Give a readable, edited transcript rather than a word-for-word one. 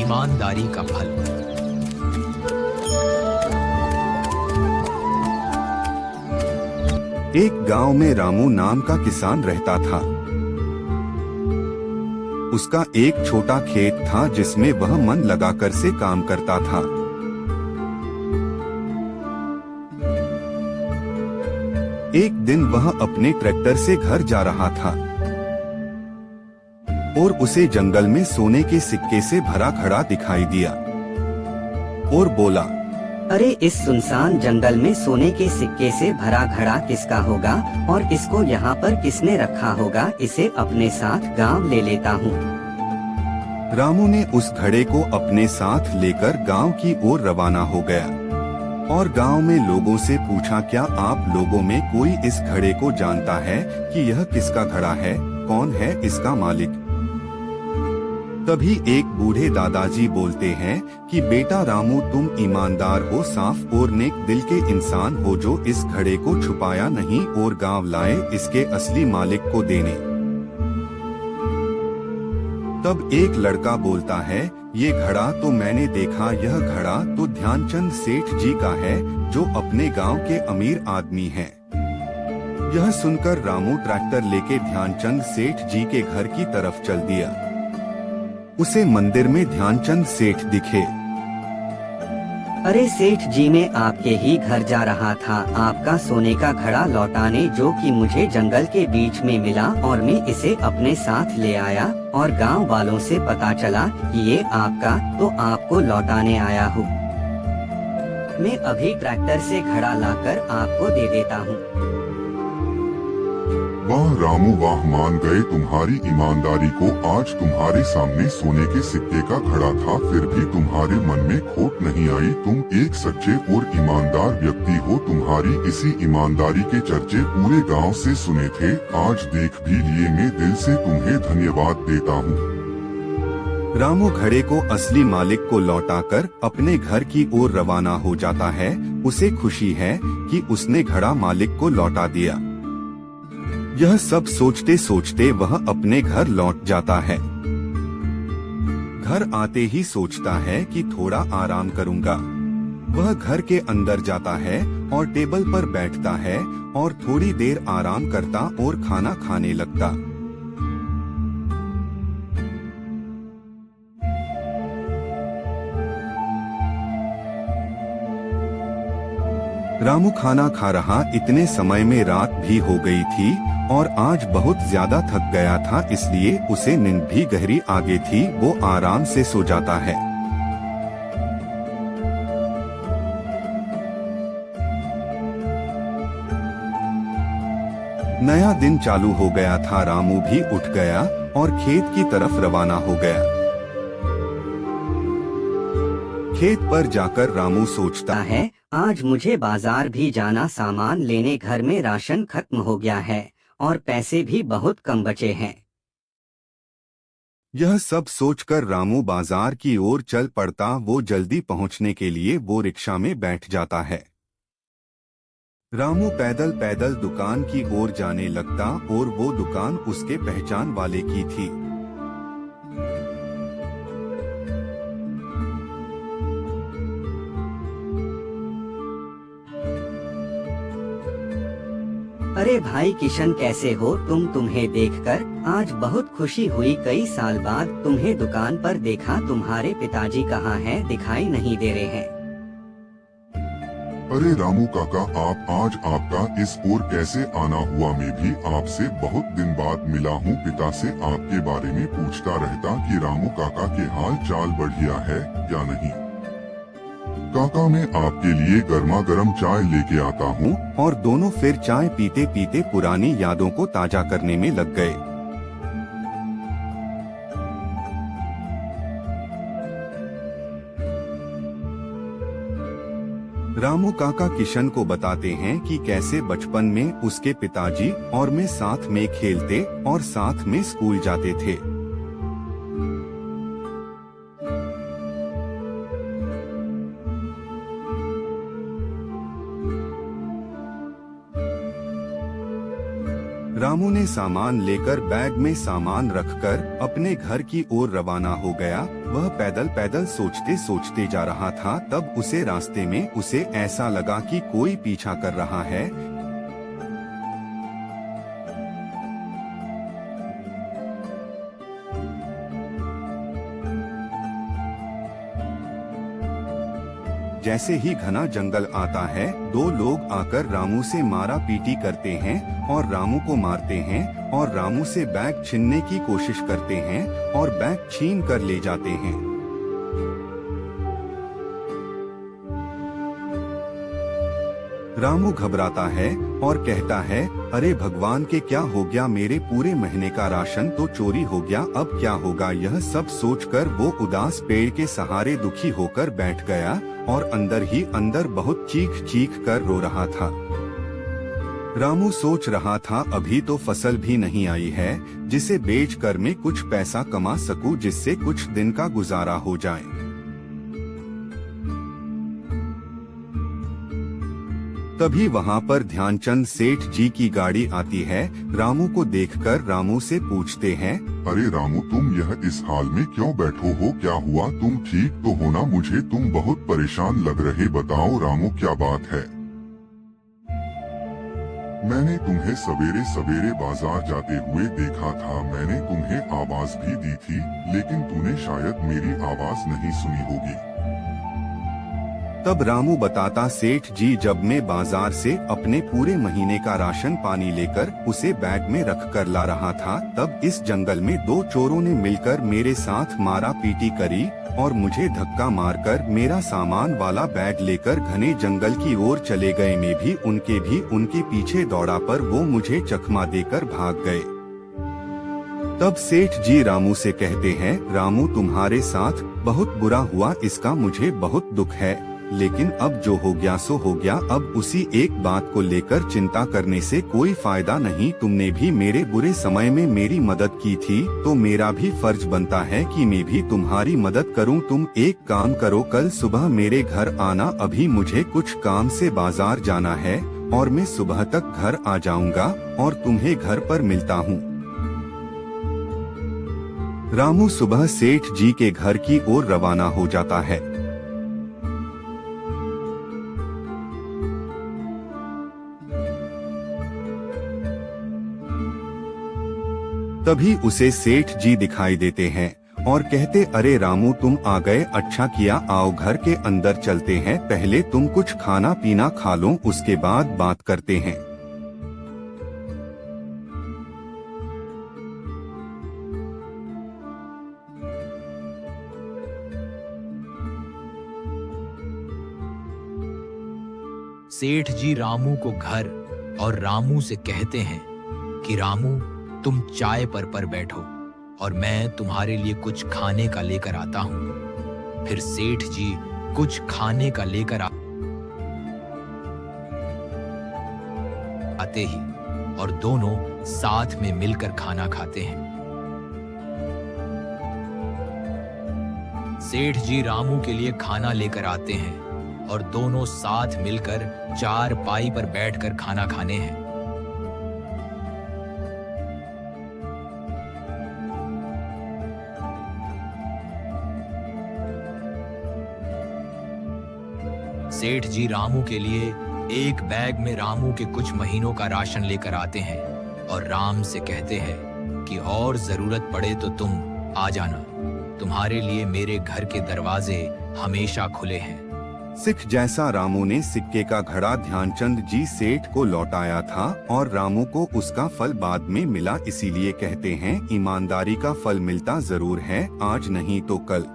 ईमानदारी का फल। एक गांव में रामू नाम का किसान रहता था। उसका एक छोटा खेत था जिसमें वह मन लगाकर से काम करता था। एक दिन वह अपने ट्रैक्टर से घर जा रहा था और उसे जंगल में सोने के सिक्के से भरा घड़ा दिखाई दिया और बोला, अरे इस सुनसान जंगल में सोने के सिक्के से भरा घड़ा किसका होगा और इसको यहाँ पर किसने रखा होगा। इसे अपने साथ गांव ले लेता हूँ। रामू ने उस घड़े को अपने साथ लेकर गांव की ओर रवाना हो गया और गांव में लोगों से पूछा, क्या आप लोगों में कोई इस घड़े को जानता है कि यह किसका घड़ा है, कौन है इसका मालिक। तभी एक बूढ़े दादाजी बोलते हैं कि बेटा रामू, तुम ईमानदार हो, साफ और नेक दिल के इंसान हो जो इस घड़े को छुपाया नहीं और गांव लाए इसके असली मालिक को देने। तब एक लड़का बोलता है, ये घड़ा तो मैंने देखा, यह घड़ा तो ध्यानचंद सेठ जी का है जो अपने गांव के अमीर आदमी हैं। यह सुनकर रामू ट्रैक्टर लेके ध्यानचंद सेठ जी के घर की तरफ चल दिया। उसे मंदिर में ध्यानचंद सेठ दिखे। अरे सेठ जी, मैं आपके ही घर जा रहा था आपका सोने का घड़ा लौटाने, जो कि मुझे जंगल के बीच में मिला और मैं इसे अपने साथ ले आया और गांव वालों से पता चला कि ये आपका, तो आपको लौटाने आया हूँ। मैं अभी ट्रैक्टर से घड़ा लाकर आपको दे देता हूँ। वाह रामू वाह, मान गए तुम्हारी ईमानदारी को। आज तुम्हारे सामने सोने के सिक्के का घड़ा था, फिर भी तुम्हारे मन में खोट नहीं आई। तुम एक सच्चे और ईमानदार व्यक्ति हो। तुम्हारी इसी ईमानदारी के चर्चे पूरे गांव से सुने थे, आज देख भी लिए। मैं दिल से तुम्हें धन्यवाद देता हूँ। रामू घड़े को असली मालिक को लौटाकर अपने घर की ओर रवाना हो जाता है। उसे खुशी है कि उसने घड़ा मालिक को लौटा दिया। यह सब सोचते सोचते वह अपने घर लौट जाता है। घर आते ही सोचता है कि थोड़ा आराम करूंगा। वह घर के अंदर जाता है और टेबल पर बैठता है और थोड़ी देर आराम करता और खाना खाने लगता। रामू खाना खा रहा, इतने समय में रात भी हो गई थी और आज बहुत ज्यादा थक गया था, इसलिए उसे नींद भी गहरी आ गई थी। वो आराम से सो जाता है। नया दिन चालू हो गया था। रामू भी उठ गया और खेत की तरफ रवाना हो गया। खेत पर जाकर रामू सोचता है, आज मुझे बाजार भी जाना, सामान लेने। घर में राशन खत्म हो गया है और पैसे भी बहुत कम बचे हैं। यह सब सोचकर रामू बाजार की ओर चल पड़ता। वो जल्दी पहुंचने के लिए वो रिक्शा में बैठ जाता है। रामू पैदल पैदल दुकान की ओर जाने लगता और वो दुकान उसके पहचान वाले की थी। अरे भाई किशन, कैसे हो तुम? तुम्हें देखकर आज बहुत खुशी हुई। कई साल बाद तुम्हें दुकान पर देखा। तुम्हारे पिताजी कहाँ हैं? दिखाई नहीं दे रहे हैं। अरे रामू काका, आप आज आपका इस ओर कैसे आना हुआ? मैं भी आपसे बहुत दिन बाद मिला हूँ। पिता से आपके बारे में पूछता रहता कि रामू काका के हाल चाल बढ़िया है या नहीं। काका, मैं आपके लिए गर्मा गर्म चाय लेके आता हूँ। और दोनों फिर चाय पीते पीते पुरानी यादों को ताजा करने में लग गए। रामू काका किशन को बताते हैं कि कैसे बचपन में उसके पिताजी और मैं साथ में खेलते और साथ में स्कूल जाते थे। रामू ने सामान लेकर बैग में सामान रखकर अपने घर की ओर रवाना हो गया। वह पैदल पैदल सोचते सोचते जा रहा था, तब उसे रास्ते में उसे ऐसा लगा कि कोई पीछा कर रहा है। जैसे ही घना जंगल आता है, दो लोग आकर रामू से मारा पीटी करते हैं और रामू को मारते हैं और रामू से बैग छीनने की कोशिश करते हैं और बैग छीन कर ले जाते हैं। रामू घबराता है और कहता है, अरे भगवान के क्या हो गया, मेरे पूरे महीने का राशन तो चोरी हो गया, अब क्या होगा। यह सब सोचकर वो उदास पेड़ के सहारे दुखी होकर बैठ गया और अंदर ही अंदर बहुत चीख चीख कर रो रहा था। रामू सोच रहा था, अभी तो फसल भी नहीं आई है जिसे बेचकर मैं कुछ पैसा कमा सकूं, जिससे कुछ दिन का गुजारा हो जाए। तभी वहाँ पर ध्यानचंद सेठ जी की गाड़ी आती है। रामू को देखकर रामू से पूछते हैं, अरे रामू, तुम यह इस हाल में क्यों बैठो हो, क्या हुआ, तुम ठीक तो हो ना? मुझे तुम बहुत परेशान लग रहे, बताओ रामू क्या बात है। मैंने तुम्हें सवेरे सवेरे बाजार जाते हुए देखा था, मैंने तुम्हें आवाज भी दी थी, लेकिन तूने शायद मेरी आवाज नहीं सुनी होगी। तब रामू बताता, सेठ जी, जब मैं बाजार से अपने पूरे महीने का राशन पानी लेकर उसे बैग में रख कर ला रहा था, तब इस जंगल में दो चोरों ने मिलकर मेरे साथ मारा पीटी करी और मुझे धक्का मारकर मेरा सामान वाला बैग लेकर घने जंगल की ओर चले गए। मैं भी उनके पीछे दौड़ा, पर वो मुझे चकमा देकर भाग गए। तब सेठ जी रामू से कहते हैं, रामू, तुम्हारे साथ बहुत बुरा हुआ, इसका मुझे बहुत दुख है, लेकिन अब जो हो गया सो हो गया। अब उसी एक बात को लेकर चिंता करने से कोई फायदा नहीं। तुमने भी मेरे बुरे समय में मेरी मदद की थी, तो मेरा भी फर्ज बनता है कि मैं भी तुम्हारी मदद करूं। तुम एक काम करो, कल सुबह मेरे घर आना, अभी मुझे कुछ काम से बाजार जाना है और मैं सुबह तक घर आ जाऊंगा और तुम्हें घर पर मिलता हूं। रामू सुबह सेठ जी के घर की ओर रवाना हो जाता है। तभी उसे सेठ जी दिखाई देते हैं और कहते, अरे रामू, तुम आ गए, अच्छा किया, आओ घर के अंदर चलते हैं, पहले तुम कुछ खाना पीना खा लो, उसके बाद बात करते हैं। सेठ जी रामू को घर और रामू से कहते हैं कि रामू, तुम चाय पर बैठो और मैं तुम्हारे लिए कुछ खाने का लेकर आता हूँ। फिर सेठ जी कुछ खाने का लेकर आते ही और दोनों साथ में मिलकर खाना खाते हैं। सेठ जी रामू के लिए खाना लेकर आते हैं और दोनों साथ मिलकर चारपाई पर बैठकर खाना खाने हैं। सेठ जी रामू के लिए एक बैग में रामू के कुछ महीनों का राशन लेकर आते हैं और राम से कहते हैं कि और जरूरत पड़े तो तुम आ जाना, तुम्हारे लिए मेरे घर के दरवाजे हमेशा खुले हैं। सिख जैसा रामू ने सिक्के का घड़ा ध्यानचंद जी सेठ को लौटाया था और रामू को उसका फल बाद में मिला, इसीलिए कहते हैं ईमानदारी का फल मिलता जरूर है, आज नहीं तो कल।